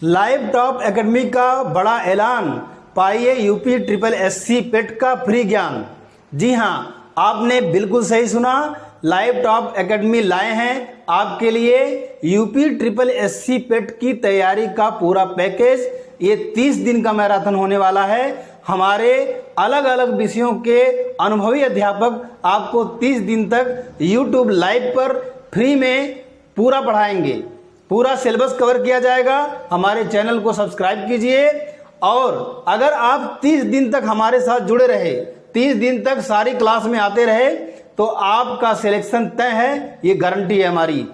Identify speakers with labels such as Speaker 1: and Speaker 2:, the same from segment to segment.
Speaker 1: Live top academy का बड़ा ऐलान, पाइए यूपी ट्रिपल एससी पेट का फ्री ज्ञान। जी हाँ, आपने बिल्कुल सही सुना। लाइव टॉप एकेडमी लाए हैं आपके लिए यूपी ट्रिपल एससी पेट की तैयारी का पूरा पैकेज। ये 30 दिन का मैराथन होने वाला है। हमारे अलग अलग विषयों के अनुभवी अध्यापक आपको 30 दिन तक यूट्यूब लाइव पर फ्री में पूरा पढ़ाएंगे। पूरा सिलेबस कवर किया जाएगा। हमारे चैनल को सब्सक्राइब कीजिए और अगर आप 30 दिन तक हमारे साथ जुड़े रहे, 30 दिन तक सारी क्लास में आते रहे, तो आपका सिलेक्शन तय है। ये गारंटी है हमारी।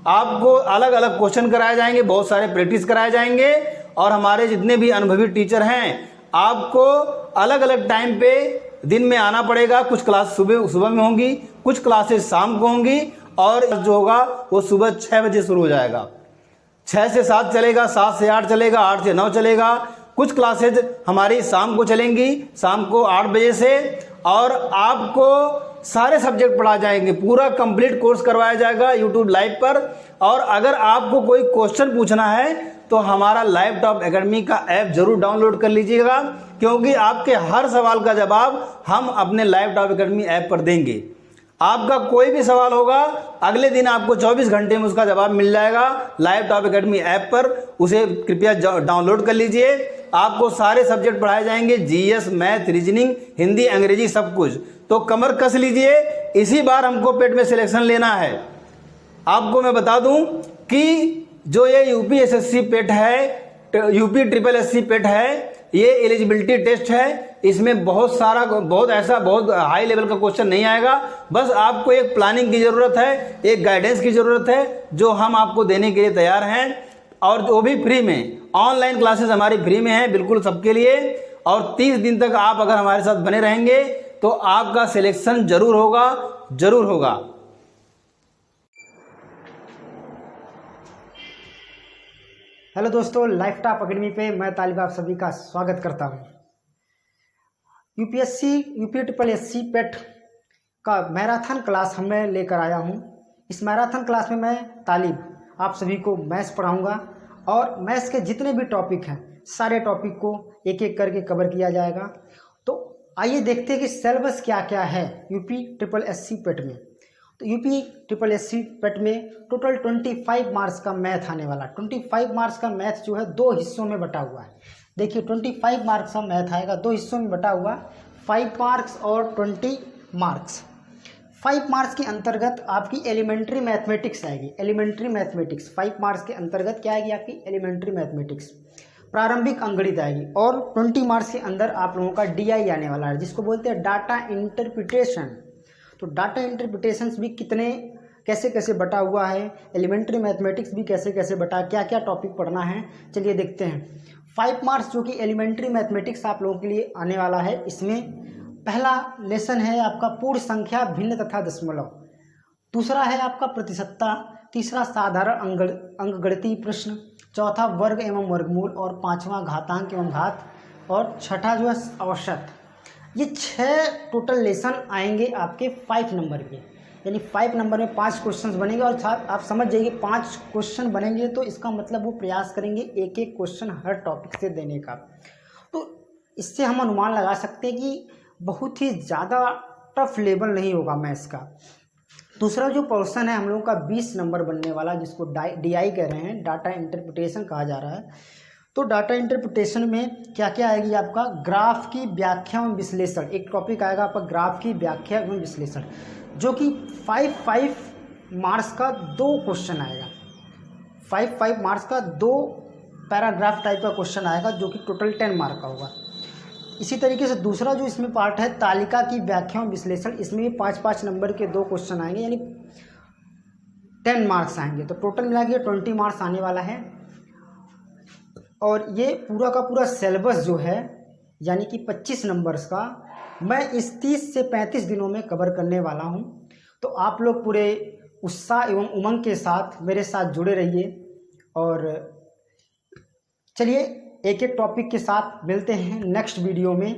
Speaker 1: आपको अलग अलग क्वेश्चन कराए जाएंगे, बहुत सारे प्रैक्टिस कराए जाएंगे और हमारे जितने भी अनुभवी टीचर हैं, आपको अलग अलग टाइम पे दिन में आना पड़ेगा। कुछ क्लास सुबह में होंगी, कुछ क्लासेस शाम को होंगी और जो होगा वो सुबह 6 बजे शुरू हो जाएगा। 6 से 7 चलेगा, 7 से 8 चलेगा, 8 से 9 चलेगा। कुछ क्लासेज हमारी शाम को चलेंगी, शाम को 8 बजे से, और आपको सारे सब्जेक्ट पढ़ा जाएंगे। पूरा कंप्लीट कोर्स करवाया जाएगा यूट्यूब लाइव पर। और अगर आपको कोई क्वेश्चन पूछना है तो हमारा लाइव टॉप एकेडमी का ऐप जरूर डाउनलोड कर लीजिएगा, क्योंकि आपके हर सवाल का जवाब हम अपने लाइव टॉप एकेडमी ऐप पर देंगे। आपका कोई भी सवाल होगा, अगले दिन आपको 24 घंटे में उसका जवाब मिल जाएगा लाइव टॉप एकेडमी ऐप पर। उसे कृपया डाउनलोड कर लीजिए। आपको सारे सब्जेक्ट पढ़ाए जाएंगे, जीएस, मैथ, रीजनिंग, हिंदी, अंग्रेजी, सब कुछ। तो कमर कस लीजिए, इसी बार हमको पेट में सिलेक्शन लेना है। आपको मैं बता दूं कि जो ये यूपी एसएससी पेट है, यूपी ट्रिपल एससी पेट है, ये एलिजिबिलिटी टेस्ट है। इसमें बहुत हाई लेवल का क्वेश्चन नहीं आएगा। बस आपको एक प्लानिंग की जरूरत है, एक गाइडेंस की जरूरत है, जो हम आपको देने के लिए तैयार हैं। और वो भी फ्री में। ऑनलाइन क्लासेस हमारी फ्री में है, बिल्कुल सबके लिए। और 30 दिन तक आप अगर हमारे साथ बने रहेंगे तो आपका सिलेक्शन जरूर होगा, जरूर होगा।
Speaker 2: हेलो दोस्तों, लाइव टॉप एकेडमी पे मैं तालिब आप सभी का स्वागत करता हूं। यूपी ट्रिपल एससी पेट का मैराथन क्लास मैं लेकर आया हूं। इस मैराथन क्लास में मैं तालिब आप सभी को मैथ्स पढ़ाऊंगा और मैथ्स के जितने भी टॉपिक हैं, सारे टॉपिक को एक एक करके कवर किया जाएगा। तो आइए देखते हैं कि सिलेबस क्या क्या है यूपी ट्रिपल एससी पेट में। तो यूपी ट्रिपल एससी पेट में टोटल 25 मार्क्स का मैथ आने वाला। 25 मार्क्स का मैथ जो है 2 हिस्सों में बटा हुआ है। देखिए 25 मार्क्स का मैथ आएगा, 2 हिस्सों में बटा हुआ, 5 मार्क्स और 20 मार्क्स। 5 मार्क्स के अंतर्गत आपकी एलिमेंट्री मैथमेटिक्स आएगी। एलिमेंट्री मैथमेटिक्स 5 मार्क्स के अंतर्गत क्या आएगी? आपकी एलिमेंट्री मैथमेटिक्स, प्रारंभिक अंकगणित आएगी। और 20 मार्क्स के अंदर आप लोगों का डीआई आने वाला है, जिसको बोलते हैं डाटा इंटरप्रिटेशन। तो डाटा इंटरप्रिटेशंस भी कैसे कैसे बटा हुआ है, एलिमेंट्री मैथमेटिक्स भी कैसे कैसे बटा, क्या क्या टॉपिक पढ़ना है, चलिए देखते हैं। 5 मार्क्स जो कि एलिमेंट्री मैथमेटिक्स आप लोगों के लिए आने वाला है। इसमें पहला लेसन है आपका पूर्ण संख्या, भिन्न तथा दशमलव। दूसरा है आपका प्रतिशतता। तीसरा साधारण अंकगणितीय प्रश्न। चौथा वर्ग एवं वर्गमूल। और 5वां घातांक एवं घात। और छठा जो है औसत। ये 6 टोटल लेसन आएंगे आपके 5 नंबर के, यानी 5 नंबर में 5 क्वेश्चन बनेंगे। और साथ आप समझ जाइए 5 क्वेश्चन बनेंगे तो इसका मतलब वो प्रयास करेंगे एक एक क्वेश्चन हर टॉपिक से देने का। तो इससे हम अनुमान लगा सकते हैं कि बहुत ही ज़्यादा टफ लेवल नहीं होगा मैथ्स का। दूसरा जो पोर्शन है हम लोगों का 20 नंबर बनने वाला, जिसको डीआई कह रहे हैं, डाटा इंटरप्रिटेशन कहा जा रहा है। तो डाटा इंटरप्रिटेशन में क्या क्या आएगी? आपका ग्राफ की व्याख्या एवं विश्लेषण, एक टॉपिक आएगा आपका ग्राफ की व्याख्या एवं विश्लेषण, जो कि 5 मार्क्स का 2 क्वेश्चन आएगा। 5 मार्क्स का 2 पैराग्राफ टाइप का क्वेश्चन आएगा, जो कि टोटल 10 मार्क का होगा। इसी तरीके से दूसरा जो इसमें पार्ट है तालिका की व्याख्या एवं विश्लेषण, इसमें भी 5 नंबर के 2 क्वेश्चन आएंगे, यानी 10 मार्क्स आएंगे। तो टोटल मिला के 20 मार्क्स आने वाला है। और ये पूरा का पूरा सिलेबस जो है, यानी कि 25 नंबर्स का, मैं इस 30 से 35 दिनों में कवर करने वाला हूं। तो आप लोग पूरे उत्साह एवं उमंग के साथ मेरे साथ जुड़े रहिए। और चलिए एक एक टॉपिक के साथ मिलते हैं नेक्स्ट वीडियो में।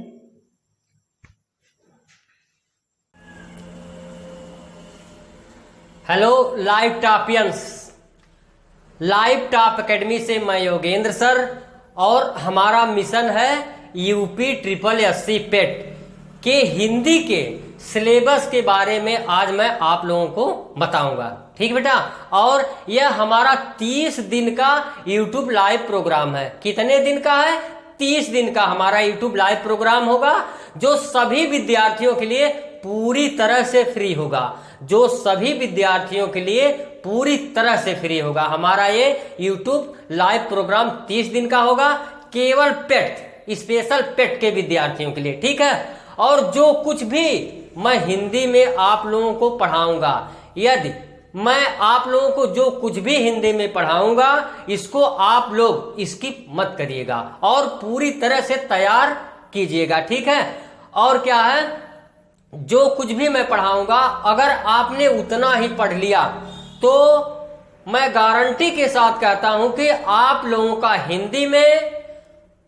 Speaker 3: Hello live toppians, live top academy से मैं योगेंद्र सर, और हमारा मिशन है यूपी ट्रिपल एससी पेट के हिंदी के सिलेबस के बारे में आज मैं आप लोगों को बताऊंगा। ठीक बेटा, और यह हमारा 30 दिन का यूट्यूब लाइव प्रोग्राम है। कितने दिन का है? 30 दिन का हमारा यूट्यूब लाइव प्रोग्राम होगा, जो सभी विद्यार्थियों के लिए पूरी तरह से फ्री होगा। जो सभी विद्यार्थियों के लिए पूरी तरह से फ्री होगा। हमारा ये यूट्यूब लाइव प्रोग्राम 30 दिन का होगा, केवल पेट, स्पेशल पेट के विद्यार्थियों के लिए। ठीक है, और जो कुछ भी मैं हिंदी में आप लोगों को पढ़ाऊंगा, यदि मैं आप लोगों को जो कुछ भी हिंदी में पढ़ाऊंगा, इसको आप लोग स्किप मत करिएगा और पूरी तरह से तैयार कीजिएगा। ठीक है, और क्या है, जो कुछ भी मैं पढ़ाऊंगा अगर आपने उतना ही पढ़ लिया तो मैं गारंटी के साथ कहता हूं कि आप लोगों का हिंदी में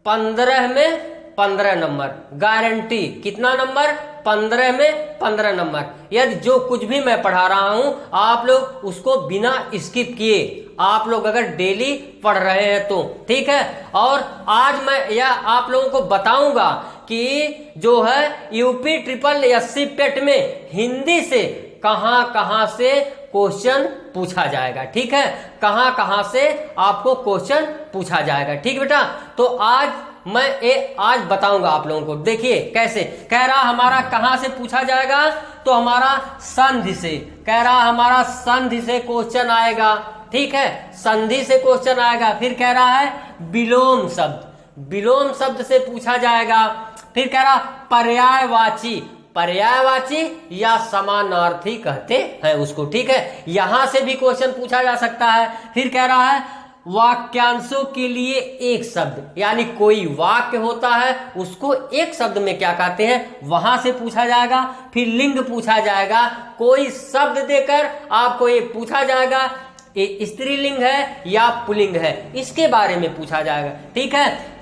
Speaker 3: 15 में 15 नंबर गारंटी। कितना नंबर? 15 में 15 नंबर। यदि जो कुछ भी मैं पढ़ा रहा हूं आप लोग उसको बिना स्किप किए आप लोग अगर डेली पढ़ रहे हैं तो ठीक है। और आज मैं यह आप लोगों को बताऊंगा कि जो है यूपी ट्रिपल एससी पेट में हिंदी से कहां कहां से क्वेश्चन पूछा जाएगा। ठीक है, कहां कहां से आपको क्वेश्चन पूछा जाएगा। ठीक बेटा, तो आज मैं आज बताऊंगा आप लोगों को। देखिए कैसे कह रहा हमारा कहां से पूछा जाएगा, तो हमारा संधि से कह रहा हमारा संधि से क्वेश्चन आएगा। ठीक है, संधि से क्वेश्चन आएगा। फिर कह रहा है विलोम शब्द, विलोम शब्द से पूछा जाएगा। फिर कह रहा पर्यायवाची, पर्यायवाची या समानार्थी कहते हैं उसको। ठीक है, यहां से भी क्वेश्चन पूछा जा सकता है। फिर कह रहा है वाक्यांशों के लिए एक शब्द, यानी कोई वाक्य होता है उसको एक शब्द में क्या कहते हैं, वहां से पूछा जाएगा। फिर लिंग पूछा जाएगा, कोई शब्द देकर आपको ये पूछा जाएगा ये स्त्रीलिंग है या पुल्लिंग है, इसके बारे में पूछा जाएगा। ठीक है,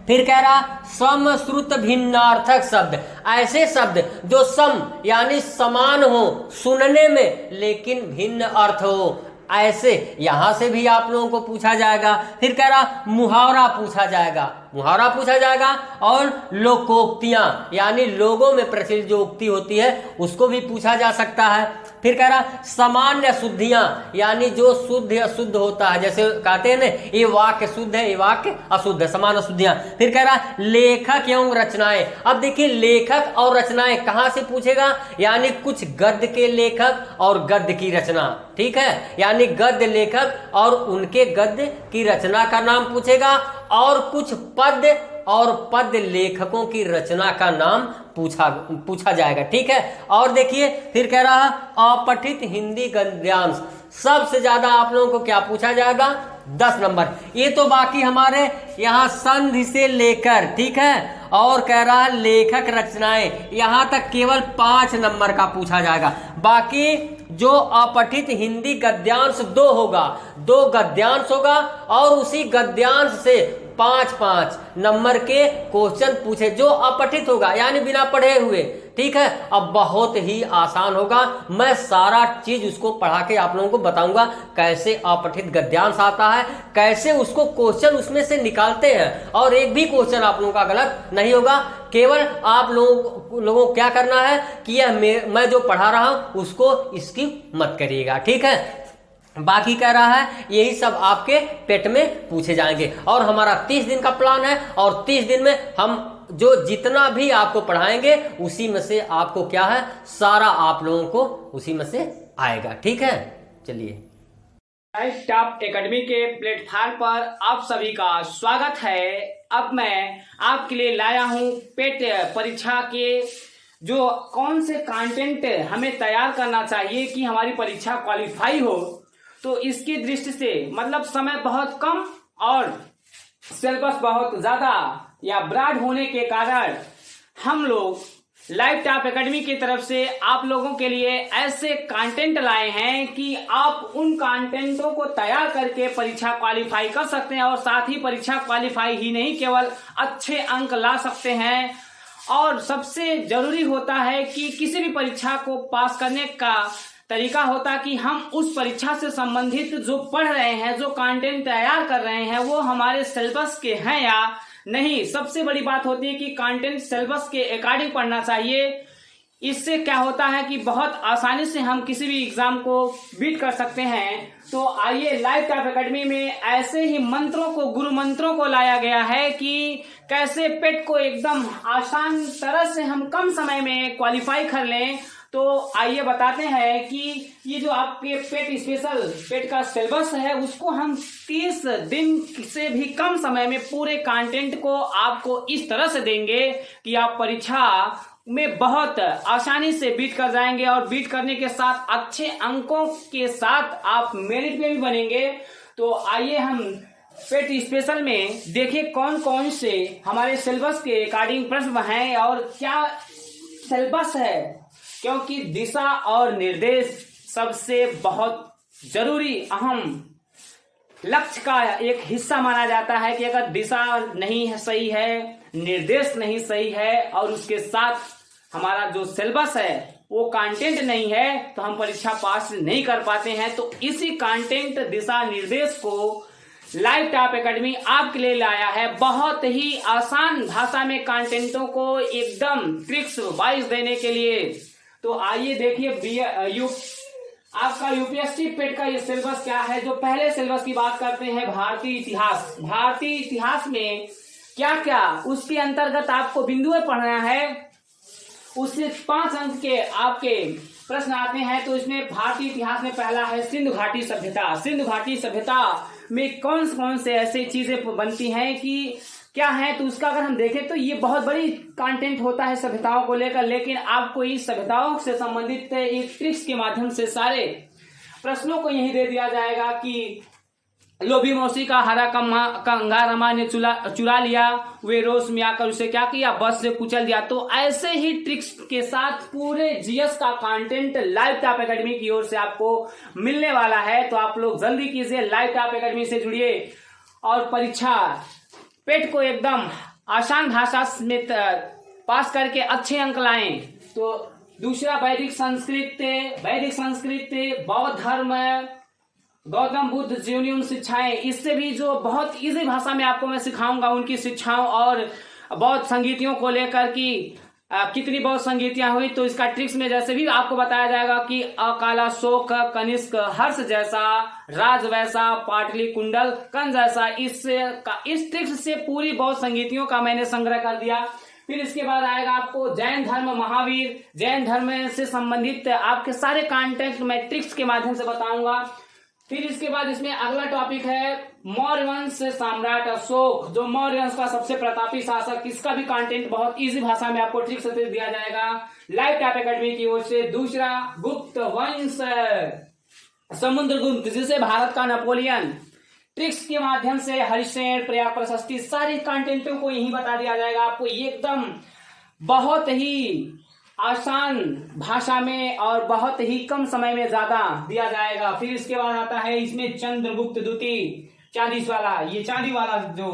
Speaker 3: फिर कह रहा समश्रुत भिन्नार्थक शब्द, ऐसे शब्द जो सम यानी समान हो सुनने में लेकिन भिन्न अर्थ हो, ऐसे यहां से भी आप लोगों को पूछा जाएगा। फिर कह रहा मुहावरा पूछा जाएगा, मुहावरा पूछा जाएगा। और लोकोक्तियां यानी लोगों में प्रचलित जो उक्ति होती है उसको भी पूछा जा सकता है। फिर कह रहा सामान्य शुद्धियां, यानी जो शुद्ध अशुद्ध होता है, जैसे कहते हैं ना ये वाक्य शुद्ध है ये वाक्य अशुद्ध है, सामान्य शुद्धियां। फिर कह रहा लेखक एवं रचनाएं। अब देखिए लेखक और रचनाएं कहां से पूछेगा, यानी कुछ गद्य के लेखक और गद्य की रचना। ठीक है, यानी गद्य लेखक और उनके गद्य की रचना का नाम पूछेगा, और कुछ पद्य और पद्य लेखकों की रचना का नाम पूछा जाएगा। ठीक है, और देखिए फिर कह रहा अपठित हिंदी गद्यांश, सबसे ज्यादा आप लोगों को क्या पूछा जाएगा, 10 नंबर। ये तो बाकी हमारे यहाँ संधि से लेकर, ठीक है, और कह रहा है लेखक रचनाएं, यहां तक केवल 5 नंबर का पूछा जाएगा। बाकी जो अपठित हिंदी गद्यांश 2 होगा, 2 गद्यांश होगा, और उसी गद्यांश से 5-5 नंबर के क्वेश्चन पूछे जो अपठित होगा यानी बिना पढ़े हुए। ठीक है, अब बहुत ही आसान होगा, मैं सारा चीज उसको पढ़ा के आप लोगों को बताऊंगा कैसे अपठित गद्यांश आता है, कैसे उसको क्वेश्चन उसमें से निकालते हैं, और एक भी क्वेश्चन आप लोगों का गलत नहीं होगा। केवल आप लोगों को क्या करना है कि यह मैं जो पढ़ा रहा हूं उसको स्किप मत करिएगा। ठीक है, बाकी कह रहा है यही सब आपके पेट में पूछे जाएंगे, और हमारा 30 दिन का प्लान है, और 30 दिन में हम जो जितना भी आपको पढ़ाएंगे उसी में से आपको क्या है सारा आप लोगों को उसी में से आएगा। ठीक है, चलिए
Speaker 4: लाइव टॉप एकेडमी के प्लेटफॉर्म पर आप सभी का स्वागत है। अब मैं आपके लिए लाया हूं पेट परीक्षा के जो कौन से कंटेंट हमें तैयार करना चाहिए कि हमारी परीक्षा क्वालिफाई हो। तो इसकी दृष्टि से मतलब समय बहुत कम और सिलेबस बहुत ज्यादा या ब्रॉड होने के कारण हम लोग लाइव टॉप एकेडमी की तरफ से आप लोगों के लिए ऐसे कंटेंट लाए हैं कि आप उन कंटेंटों को तैयार करके परीक्षा क्वालिफाई कर सकते हैं, और साथ ही परीक्षा क्वालिफाई ही नहीं केवल अच्छे अंक ला सकते हैं। और सबसे जरूरी होता है कि किसी भी परीक्षा को पास करने का तरीका होता कि हम उस परीक्षा से संबंधित जो पढ़ रहे हैं, जो कंटेंट तैयार कर रहे हैं, वो हमारे सिलेबस के हैं या नहीं। सबसे बड़ी बात होती है कि कंटेंट सिलेबस के अकॉर्डिंग पढ़ना चाहिए। इससे क्या होता है कि बहुत आसानी से हम किसी भी एग्जाम को बीट कर सकते हैं। तो आइए, लाइव टॉप एकेडमी में ऐसे ही मंत्रों को, गुरु मंत्रों को लाया गया है कि कैसे पेट को एकदम आसान तरह से हम कम समय में क्वालिफाई कर लें। तो आइए बताते हैं कि ये जो आपके पेट स्पेशल पेट का सिलेबस है, उसको हम 30 दिन से भी कम समय में पूरे कंटेंट को आपको इस तरह से देंगे कि आप परीक्षा में बहुत आसानी से बीट कर जाएंगे और बीट करने के साथ अच्छे अंकों के साथ आप मेरिट में भी बनेंगे। तो आइए हम पेट स्पेशल में देखें कौन कौन से हमारे सिलेबस के अकॉर्डिंग प्रश्न हैं और क्या सिलेबस है, क्योंकि दिशा और निर्देश सबसे बहुत जरूरी अहम लक्ष्य का एक हिस्सा माना जाता है कि अगर दिशा नहीं है सही है, निर्देश नहीं सही है और उसके साथ हमारा जो सिलेबस है वो कंटेंट नहीं है, तो हम परीक्षा पास नहीं कर पाते हैं। तो इसी कंटेंट, दिशा निर्देश को लाइव टॉप एकेडमी आपके लिए लाया है, बहुत ही आसान भाषा में कंटेंटों को एकदम ट्रिक्स वाइज देने के लिए। तो आइए देखिए आपका यूपीएससी पेट का ये सिलेबस क्या है। जो पहले सिलेबस की बात करते हैं, भारतीय इतिहास। भारतीय इतिहास में क्या क्या उसके अंतर्गत आपको बिंदुएं पढ़ना है, उससे 5 अंक के आपके प्रश्न आते हैं। तो इसमें भारतीय इतिहास में पहला है सिंधु घाटी सभ्यता। सिंधु घाटी सभ्यता में कौन से ऐसी चीजें बनती हैं कि क्या है, तो उसका अगर हम देखें तो ये बहुत बड़ी कंटेंट होता है सभ्यताओं को लेकर, लेकिन आपको इस सभ्यताओं से संबंधित एक ट्रिक्स के माध्यम से सारे प्रश्नों को यही दे दिया जाएगा कि लोभी मौसी का हरा कंगार रमा ने चुरा लिया, वे रोष में आकर उसे क्या किया, बस से कुचल दिया। तो ऐसे ही ट्रिक्स के साथ पूरे जीएस का कंटेंट लाइव टॉप एकेडमी की ओर से आपको मिलने वाला है। तो आप लोग जल्दी कीजिए, लाइव टॉप एकेडमी से जुड़िए और परीक्षा पेट को एकदम आसान भाषा में पास करके अच्छे अंक लाएं। तो दूसरा वैदिक संस्कृत, बौद्ध धर्म, गौतम बुद्ध जीवनी उन शिक्षाएं, इससे भी जो बहुत इजी भाषा में आपको मैं सिखाऊंगा उनकी शिक्षाओं और बौद्ध संगीतियों को लेकर कि कितनी बौद्ध संगीतियां हुई। तो इसका ट्रिक्स में जैसे भी आपको बताया जाएगा कि अकाला शोक, कनिष्क, हर्ष जैसा, राज वैसा, पाटली कुंडल, कन जैसा, इस ट्रिक्स से पूरी बौद्ध संगीतियों का मैंने संग्रह कर दिया। फिर इसके बाद आएगा आपको जैन धर्म, महावीर, जैन धर्म से संबंधित आपके सारे कंटेंट मैं ट्रिक्स के माध्यम से बताऊंगा। फिर इसके बाद इसमें अगला टॉपिक है मौर्य वंश सम्राट अशोक, जो मौर्य वंश का सबसे प्रतापी शासक, इसका भी कंटेंट बहुत इजी भाषा में आपको ट्रिक्स से दिया जाएगा लाइव टॉप एकेडमी की ओर से। दूसरा गुप्त वंश, समुद्रगुप्त जिसे भारत का नेपोलियन, ट्रिक्स के माध्यम से हरिश्चंद्र, प्रयाग प्रशस्ति, सारे कंटेंटों को यही बता दिया जाएगा आपको एकदम बहुत ही आसान भाषा में और बहुत ही कम समय में ज्यादा दिया जाएगा। फिर इसके बाद आता है इसमें चंद्रगुप्त द्वितीय, चांदी वाला जो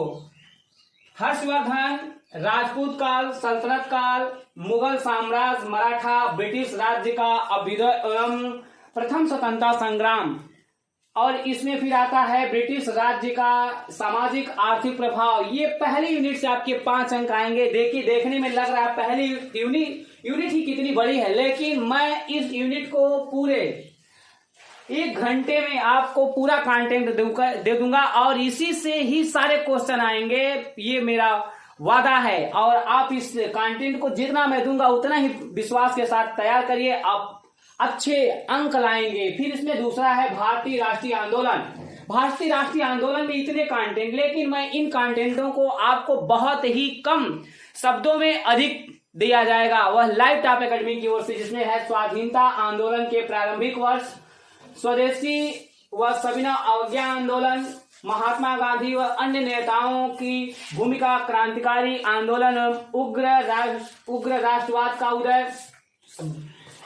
Speaker 4: हर्षवर्धन, राजपूत काल, सल्तनत काल, मुगल साम्राज्य, मराठा, ब्रिटिश राज्य का अभ्युदय एवं प्रथम स्वतंत्रता संग्राम, और इसमें फिर आता है ब्रिटिश राज्य का सामाजिक आर्थिक प्रभाव। ये पहली यूनिट से आपके 5 अंक आएंगे। देखने में लग रहा है पहली यूनिट ही कितनी बड़ी है, लेकिन मैं इस यूनिट को पूरे 1 घंटे में आपको पूरा कंटेंट दे दूंगा और इसी से ही सारे क्वेश्चन आएंगे, ये मेरा वादा है। और आप इस कंटेंट को जितना मैं दूंगा उतना ही विश्वास के साथ तैयार करिए, आप अच्छे अंक लाएंगे। फिर इसमें दूसरा है भारतीय राष्ट्रीय आंदोलन। भारतीय राष्ट्रीय आंदोलन में इतने कंटेंट, लेकिन मैं इन कंटेंटों को आपको बहुत ही कम शब्दों में अधिक दिया जाएगा, वह लाइव टॉप एकेडमी की ओर से, जिसमें है स्वाधीनता आंदोलन के प्रारंभिक वर्ष, स्वदेशी व सविनय अवज्ञा आंदोलन, महात्मा गांधी व अन्य नेताओं की भूमिका, क्रांतिकारी आंदोलन, उग्र राष्ट्रवाद का उदय,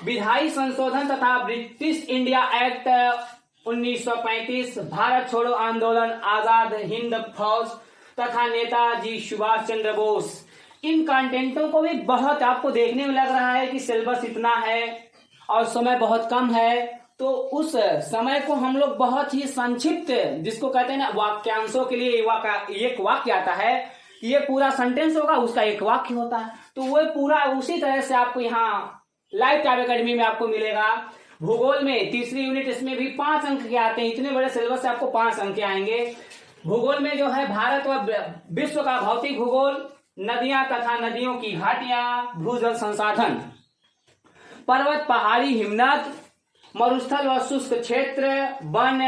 Speaker 4: विधायी संशोधन तथा ब्रिटिश इंडिया एक्ट 1935, भारत छोड़ो आंदोलन, आजाद हिंद फौज तथा नेताजी सुभाष चंद्र बोस। इन कंटेंटों को भी बहुत आपको देखने में लग रहा है कि सिलेबस इतना है, और समय बहुत कम है, तो उस समय को हम लोग बहुत ही संक्षिप्त, जिसको कहते हैं ना वाक्यांशों के लिए एक वाक्य आता है, ये पूरा सेंटेंस होगा, उसका एक वाक्य होता है, तो वो पूरा उसी तरह से आपको यहाँ लाइव टाइप एकेडमी में आपको मिलेगा। भूगोल में तीसरी यूनिट, इसमें भी 5 अंक के आते हैं, इतने बड़े सिलेबस से आपको 5 अंक के आएंगे। भूगोल में जो है भारत व विश्व का भौतिक भूगोल, नदियां तथा नदियों की घाटियां, भूजल संसाधन, पर्वत पहाड़ी हिमनद, मरुस्थल व शुष्क क्षेत्र, वन,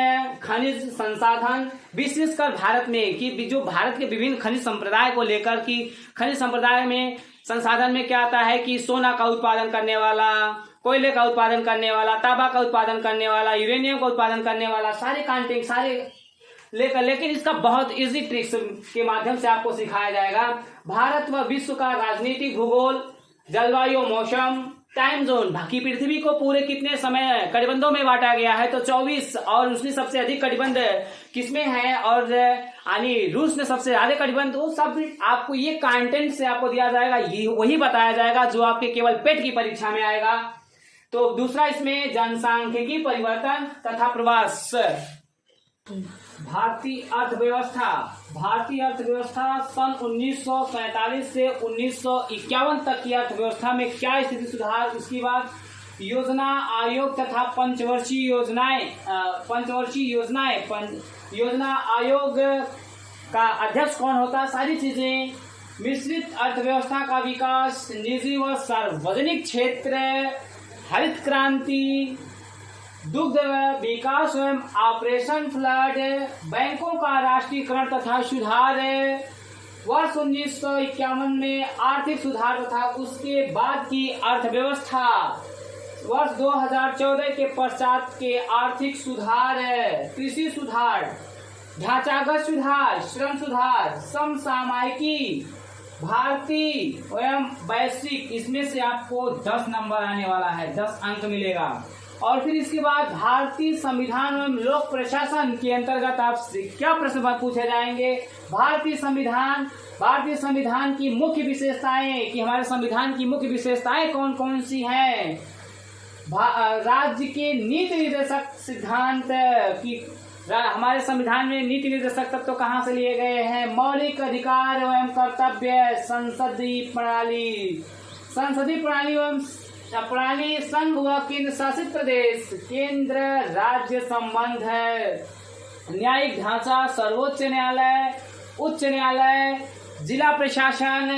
Speaker 4: खनिज संसाधन, विशेषकर भारत में कि जो भारत के विभिन्न खनिज संप्रदाय को लेकर की खनिज संप्रदाय में संसाधन में क्या आता है कि सोना का उत्पादन करने वाला, कोयले का उत्पादन करने वाला, तांबा का उत्पादन करने वाला, यूरेनियम का उत्पादन करने वाला, सारे कंटेंट सारे लेकर, लेकिन इसका बहुत इजी ट्रिक्स के माध्यम से आपको सिखाया जाएगा। भारत व विश्व का राजनीतिक भूगोल, जलवायु, मौसम, टाइम जोन, बाकी पृथ्वी को पूरे कितने समय कटिबंधों में बांटा गया है, तो 24, और उसमें सबसे अधिक कटिबंध किसमें है, और यानी रूस में सबसे ज्यादा कटिबंध, वो सब आपको ये कंटेंट से आपको दिया जाएगा, ये वही बताया जाएगा जो आपके केवल पेट की परीक्षा में आएगा। तो दूसरा इसमें जनसांख्यिकी परिवर्तन तथा प्रवास, भारतीय अर्थव्यवस्था सन 1947 से 1951 तक की अर्थव्यवस्था में क्या स्थिति सुधार, उसके बाद योजना आयोग तथा पंचवर्षीय योजना आयोग का अध्यक्ष कौन होता, सारी चीजें, मिश्रित अर्थव्यवस्था का विकास, निजी व सार्वजनिक क्षेत्र, हरित क्रांति, दुग्ध विकास एवं ऑपरेशन फ्लड, बैंकों का राष्ट्रीयकरण तथा सुधार, वर्ष 1951 में आर्थिक सुधार तथा उसके बाद की अर्थव्यवस्था, वर्ष 2014 के पश्चात के आर्थिक सुधार, कृषि सुधार, ढांचागत सुधार, श्रम सुधार, समसामयिकी, भारतीय एवं वैश्विक, इसमें से आपको 10 नंबर आने वाला है, 10 अंक मिलेगा। और फिर इसके बाद भारतीय संविधान एवं लोक प्रशासन के अंतर्गत आपसे क्या प्रश्न पूछे जाएंगे, भारतीय संविधान की मुख्य विशेषताएं, कि हमारे संविधान की मुख्य विशेषताएं कौन कौन सी हैं, राज्य के नीति निर्देशक सिद्धांत की, हमारे संविधान में नीति निर्देशक तत्व कहाँ से लिए गए हैं, मौलिक अधिकार एवं कर्तव्य, संसदीय प्रणाली एवं संघ व केंद्र शासित प्रदेश, केंद्र राज्य संबंध है, न्यायिक ढांचा, सर्वोच्च न्यायालय, उच्च न्यायालय, जिला प्रशासन,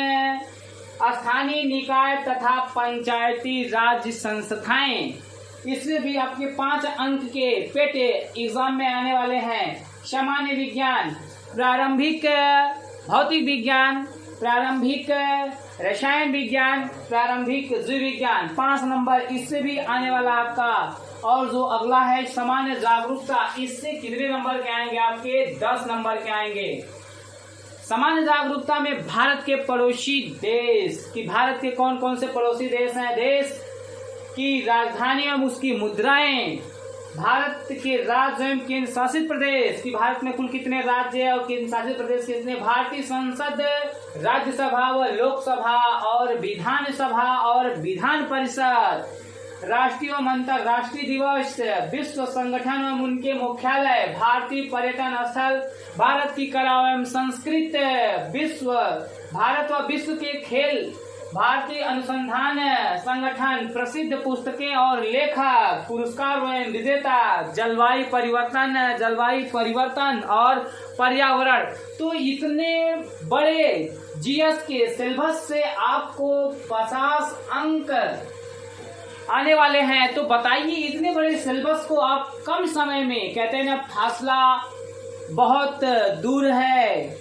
Speaker 4: स्थानीय निकाय तथा पंचायती राज संस्थाएं, इसमें भी आपके 5 अंक के पेट एग्जाम में आने वाले हैं। सामान्य विज्ञान, प्रारंभिक भौतिक विज्ञान, प्रारंभिक रसायन विज्ञान, प्रारंभिक जीव विज्ञान, 5 नंबर इससे भी आने वाला आपका। और जो अगला है सामान्य जागरूकता, इससे कितने नंबर के आएंगे आपके, 10 नंबर के आएंगे। सामान्य जागरूकता में भारत के पड़ोसी देश, कि भारत के कौन कौन से पड़ोसी देश हैं, देश की राजधानी एवं उसकी मुद्राएं, भारत के राज्य एवं केंद्र शासित प्रदेश, कि भारत में कुल कितने राज्य है और केंद्र शासित प्रदेश कितने, भारतीय संसद, राज्यसभा व लोकसभा और विधानसभा और विधान परिषद, राष्ट्रीय एवं अंतर्राष्ट्रीय दिवस, विश्व संगठन एवं उनके मुख्यालय, भारतीय पर्यटन स्थल, भारत की कला एवं संस्कृति, भारत व विश्व के खेल, भारतीय अनुसंधान संगठन, प्रसिद्ध पुस्तकें और लेखक, पुरस्कार एवं विजेता, जलवायु परिवर्तन और पर्यावरण। तो इतने बड़े जीएस के सिलेबस से आपको 50 अंक आने वाले हैं। तो बताइए, इतने बड़े सिलेबस को आप कम समय में, कहते हैं ना फासला बहुत दूर है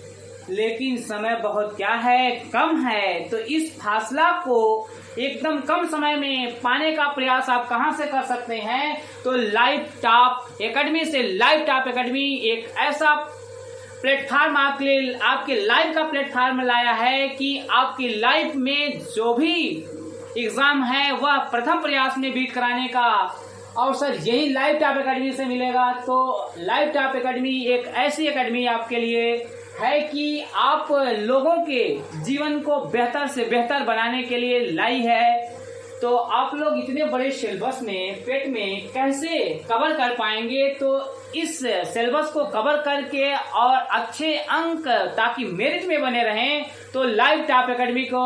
Speaker 4: लेकिन समय बहुत क्या है, कम है। तो इस फासला को एकदम कम समय में पाने का प्रयास आप कहां से कर सकते हैं, तो लाइव टॉप एकेडमी से। लाइव टॉप एकेडमी एक ऐसा प्लेटफॉर्म आपके लाइव का प्लेटफॉर्म लाया है कि आपकी लाइफ में जो भी एग्जाम है वह प्रथम प्रयास में बीट कराने का अवसर यही लाइव टॉप एकेडमी से मिलेगा। तो लाइव टॉप एकेडमी एक ऐसी एकेडमी आपके लिए है कि आप लोगों के जीवन को बेहतर से बेहतर बनाने के लिए लाई है। तो आप लोग इतने बड़े सिलेबस में पेट में कैसे कवर कर पाएंगे। तो इस सिलेबस को कवर करके और अच्छे अंक ताकि मेरिट में बने रहें तो लाइव टॉप एकेडमी को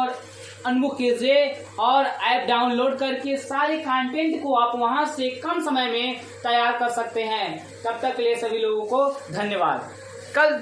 Speaker 4: अनमुख कीजिए और ऐप डाउनलोड करके सारे कंटेंट को आप वहां से कम समय में तैयार कर सकते हैं। तब तक के लिए सभी लोगों को धन्यवाद। कल